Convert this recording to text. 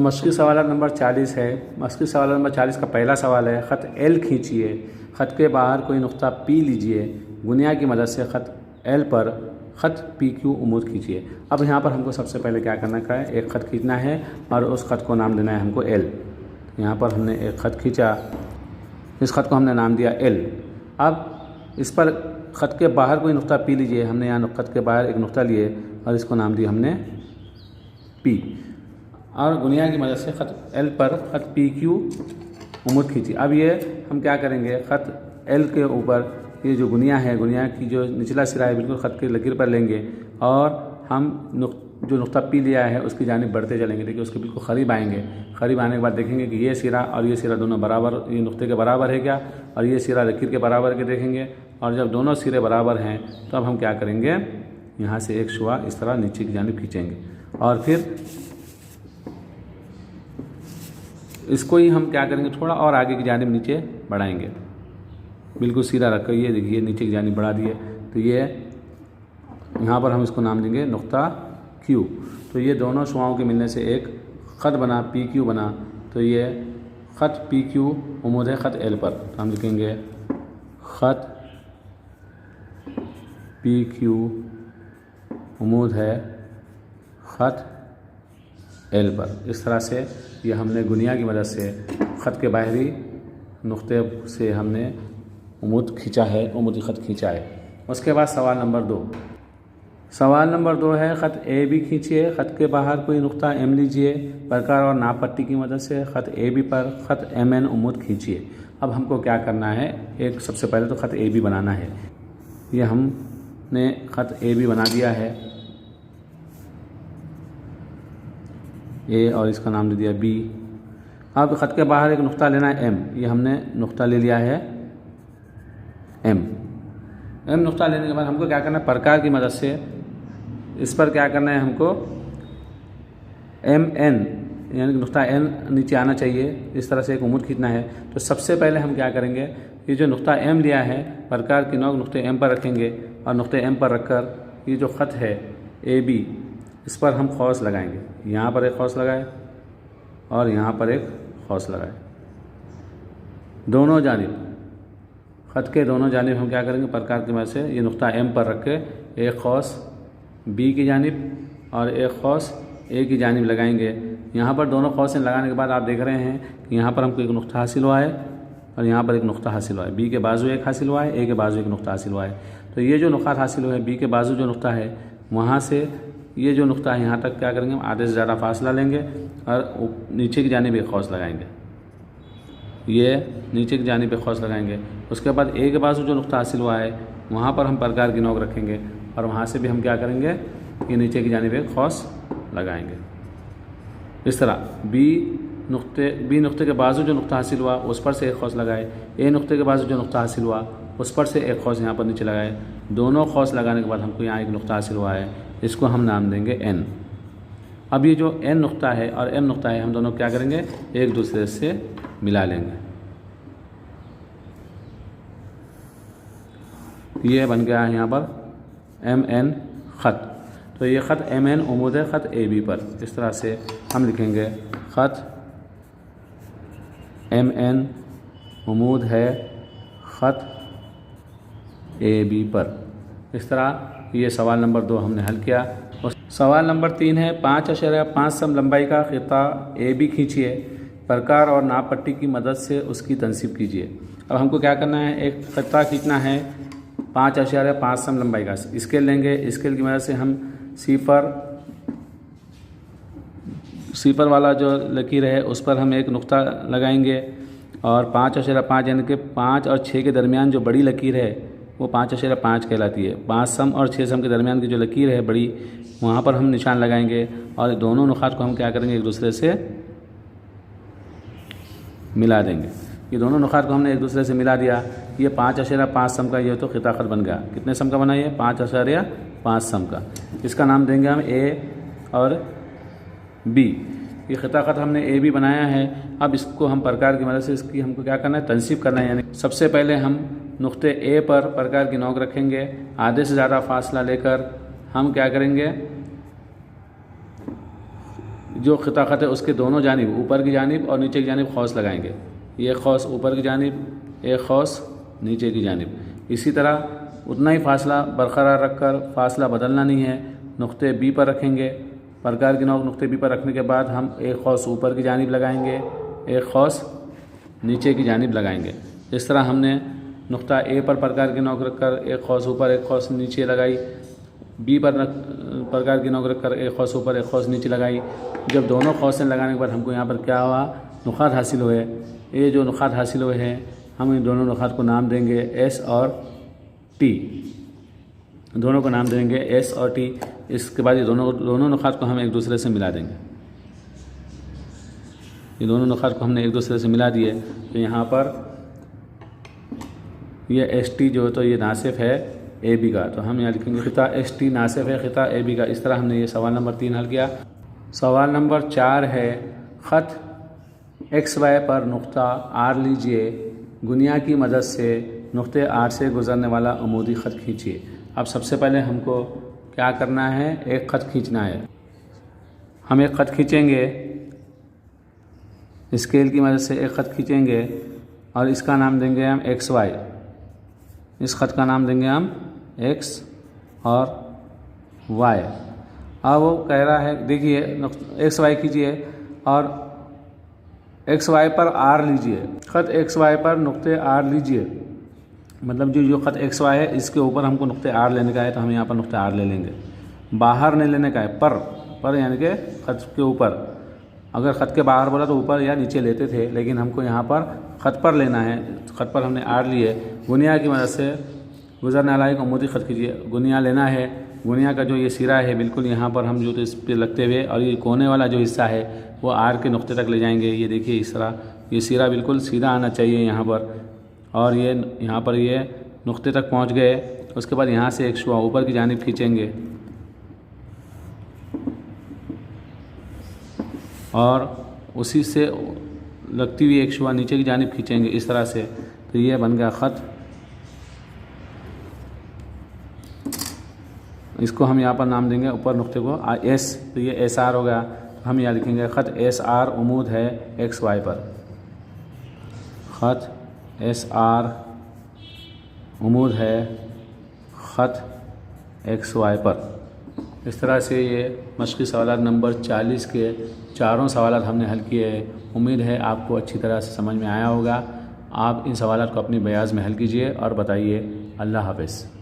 मशक़ी सवाल नंबर 40 है। मशक़ी सवाल नंबर 40 का पहला सवाल है, ख़त एल खींचिए, ख़त के बाहर कोई नुक्ता पी लीजिए, गुनिया की मदद से ख़त एल पर ख़त पी क्यू उमूद खींचिए। अब यहाँ पर हमको सबसे पहले क्या करना है, एक ख़त खींचना है और उस ख़त को नाम देना है हमको एल। यहाँ पर हमने एक ख़त खींचा, इस ख़त को हमने नाम दिया एल। अब इस पर ख़त के बाहर कोई नुक्ता पी लीजिए, हमने यहाँ ख़त के बाहर एक नुक्ता लिए और इसको नाम दिया हमने पी, और गुनिया की मदद से ख़त एल पर ख़त पी क्यू उमूद खींची। अब ये हम क्या करेंगे, ख़त एल के ऊपर ये जो गुनिया है, गुनिया की जो निचला सिरा है बिल्कुल ख़त की लकीर पर लेंगे और हम जो नुक्ता पी लिया है उसकी जानिब बढ़ते चलेंगे। देखिए उसके बिल्कुल करीब आएंगे। करीब आने के बाद देखेंगे कि ये सिरा और ये सिरा दोनों बराबर, ये नुक्ते के बराबर है क्या, और ये सिरा लकीर के बराबर के देखेंगे। और जब दोनों सिरे बराबर हैं तो अब हम क्या करेंगे, यहाँ से एक शुआ इस तरह नीचे की जानिब खींचेंगे और फिर इसको ही हम क्या करेंगे, थोड़ा और आगे की जानिब नीचे बढ़ाएंगे। बिल्कुल सीधा रखकर ये देखिए नीचे की जानिब बढ़ा दिए, तो ये यहाँ पर हम इसको नाम देंगे नुक्ता क्यू। तो ये दोनों शुआओं के मिलने से एक ख़त बना, पी क्यू बना। तो ये ख़त पी क्यू उमूद है ख़त एल पर, तो हम लिखेंगे ख़त पी क्यू उमूद है ख़त एल पर। इस तरह से ये हमने गुनिया की मदद से ख़त के बाहरी नुक्ते से हमने उमूद खींचा है, उमूदी ख़त खींचा है। उसके बाद सवाल नंबर 2। सवाल नंबर 2 है, ख़त ए बी खींचिए, ख़त के बाहर कोई नुक्ता एम लीजिए, प्रकार और नाप पट्टी की मदद से ख़त ए बी पर ख़त एम एन उमूद खींचिए। अब हमको क्या करना है, एक सबसे पहले तो ख़त ए बी बनाना है। ये हमने ख़त ए बी बना दिया है, ए और इसका नाम दे दिया बी। अब ख़त के बाहर एक नुक्ता लेना है एम, ये हमने नुक्ता ले लिया है एम। एम नुक्ता लेने के बाद हमको क्या करना है, प्रकार की मदद से इस पर क्या करना है हमको एम एन, यानी कि नुक्ता एन नीचे आना चाहिए, इस तरह से एक उमूद खींचना है। तो सबसे पहले हम क्या करेंगे, ये जो नुक्ता एम लिया है प्रकार की नोक नुक्ते एम पर रखेंगे और नुक्ते एम पर रखकर ये जो ख़त है ए बी, इस पर हम खौस लगाएंगे। यहाँ पर एक खौस लगाए और यहाँ पर एक खौस लगाए, दोनों जानिब ख़त के दोनों जानिब हम क्या करेंगे, प्रकार की मदद से ये नुक्ता एम पर रख के एक खौस बी की जानिब और एक खौस ए की जानिब लगाएंगे। यहाँ पर दोनों खौसें लगाने के बाद आप देख रहे हैं कि यहाँ पर हमको एक नुक्ता हासिल हुआ है और यहाँ पर एक नुक्ता हासिल हुआ है। बी के बाजू एक हासिल हुआ है, ए के बाजू एक नुक्ता हासिल हुआ है। तो ये जो नुक्ता हासिल हुआ है, बी के बाजू जो नुक्ता है वहाँ से ये जो नुक्ता है यहाँ तक क्या करेंगे, हम आधे से ज़्यादा फासला लेंगे और नीचे की जानिब एक खौस लगाएंगे। ये नीचे की जानिब एक खौस लगाएंगे। उसके बाद ए के बाजू जो नुक्ता हासिल हुआ है वहाँ पर हम प्रकार की नोक रखेंगे और वहाँ से भी हम क्या करेंगे, ये नीचे की जानिब एक खौस लगाएंगे। इस तरह बी नुक्ते के बाजू जो नुक्ता हासिल हुआ उस पर से एक खौस लगाए, ए नुक्ते के बाजू जो नुक्ता हासिल हुआ उस पर से एक खौस यहाँ पर नीचे लगाए। दोनों खौस लगाने के बाद हमको यहाँ एक नुक्ता हासिल हुआ है, इसको हम नाम देंगे एन। अब ये जो एन नुक्ता है और एम नुक्ता है हम दोनों क्या करेंगे, एक दूसरे से मिला लेंगे। ये बन गया है यहाँ पर एम एन ख़त। तो ये ख़त एम एन उमूद है ख़त ए बी पर। इस तरह से हम लिखेंगे ख़त एम एन उमूद है ख़त ए बी पर। इस तरह ये सवाल नंबर 2 हमने हल किया। और सवाल नंबर 3 है, 5.5 सम लंबाई का ख़िता ए बी खींचिए, प्रकार और नाप पट्टी की मदद से उसकी तनसीब कीजिए। अब हमको क्या करना है, एक ख़िता खींचना है 5.5 सम लंबाई का। स्केल लेंगे, स्केल की मदद से हम सीपर वाला जो लकीर है उस पर हम एक नुक्ता लगाएंगे और 5.5 यानी कि 5 और 6 के दरमियान जो बड़ी लकीर है वो 5.5 कहलाती है। 5 सम और 6 सम के दरमियान की जो लकीर है बड़ी, वहाँ पर हम निशान लगाएंगे और दोनों नुकात को हम क्या करेंगे, एक दूसरे से मिला देंगे। ये दोनों नुकात को हमने एक दूसरे से मिला दिया। ये 5.5 सम का ये तो ख़िता ख़त बन गया। कितने सम का बना, ये 5.5 सम का। इसका नाम देंगे हम ए और बी। ये ख़िता ख़त हमने ए बी बनाया है। अब इसको हम प्रकार की मदद से इसकी हमको क्या करना है, तनसीब करना है। यानी सबसे पहले हम नुक्ते ए पर प्रकार की नोक रखेंगे, आधे से ज़्यादा फासला लेकर हम क्या करेंगे, जो खिता ख़त है उसके दोनों जानिब, ऊपर की जानिब और नीचे की जानिब खौस लगाएंगे। ये खौस ऊपर की जानिब, एक खौस नीचे की जानिब। इसी तरह उतना ही फासला बरकरार रखकर, फासला बदलना नहीं है, नुक्ते बी पर रखेंगे। प्रकार की नोक नुक्ते बी पर रखने के बाद हम एक खौस ऊपर की जानिब लगाएंगे, एक खौस नीचे की जानिब लगाएंगे। इस तरह हमने नुक्ता ए पर प्रकार की नोक रखकर एक खौस ऊपर एक खौस नीचे लगाई, बी पर प्रकार की नोक रखकर एक खौस ऊपर एक खौस नीचे लगाई। जब दोनों खौसें लगाने के बाद हमको यहाँ पर क्या हुआ, नुक़ात हासिल हुए। ये जो नुक़ात हासिल हुए हैं हम इन दोनों नुक़ात को नाम देंगे एस और टी, दोनों को नाम देंगे एस और टी। इसके बाद ये दोनों नुक़ात को हम एक दूसरे से मिला देंगे। ये दोनों नुक़ात को हमने एक दूसरे से मिला दिए तो यहाँ पर ये एस टी जो है तो ये नासिफ है ए बी का, तो हम यहाँ लिखेंगे खिता एस टी नासिफ है खिता ए बी का। इस तरह हमने ये सवाल नंबर 3 हल किया। सवाल नंबर 4 है, ख़त एक्स वाई पर नुक्ता आर लीजिए, गुनिया की मदद से नुक्ते आर से गुज़रने वाला अमूदी ख़त खींचिए। अब सबसे पहले हमको क्या करना है, एक ख़त खींचना है। हम एक ख़त खींचेंगे, स्केल की मदद से एक ख़त खींचेंगे और इसका नाम देंगे हम एक्स वाई। इस ख़त का नाम देंगे हम एक्स और वाई। अब वो कह रहा है, देखिए एक्स वाई कीजिए और एक्स वाई पर आर लीजिए। ख़त एक्स वाई पर नुक्ते आर लीजिए, मतलब जो ख़त एक्स वाई है इसके ऊपर हमको नुक्ते आर लेने का है, तो हम यहाँ पर नुक्ते आर ले लेंगे। बाहर नहीं लेने का है, पर यानी कि ख़त के ऊपर। अगर ख़त के बाहर बोला तो ऊपर या नीचे लेते थे, लेकिन हमको यहाँ पर ख़त पर लेना है। ख़त पर हमने आर लिए। गुनिया की मदद से गुज़रने वाला को अमूदी ख़त कीजिए। गुनिया लेना है, गुनिया का जो ये सिरा है बिल्कुल यहाँ पर हम जो तो इस पर लगते हुए, और ये कोने वाला जो हिस्सा है वो आर के नुक्ते तक ले जाएंगे। ये देखिए इस तरह ये सिरा बिल्कुल सीधा आना चाहिए यहाँ पर, और ये यहाँ पर ये नुक्ते तक पहुँच गए। उसके बाद यहाँ से एक शुआ ऊपर की जानिब खींचेंगे और उसी से लगती हुई एक शुआ नीचे की जानिब खींचेंगे इस तरह से। तो ये बन गया ख़त। इसको हम यहाँ पर नाम देंगे ऊपर नुक्ते को एस, तो ये एस आर हो गया। तो हम यहाँ लिखेंगे ख़त एस आर उमूद है एक्स वाई पर। ख़त एस आर उमूद है ख़त एक्स वाई पर। इस तरह से ये मश्क़ी सवालात नंबर 40 के चारों सवालात हमने हल किए हैं। उम्मीद है आपको अच्छी तरह से समझ में आया होगा। आप इन सवालात को अपनी बयाज़ में हल कीजिए और बताइए। अल्लाह हाफ़िज़।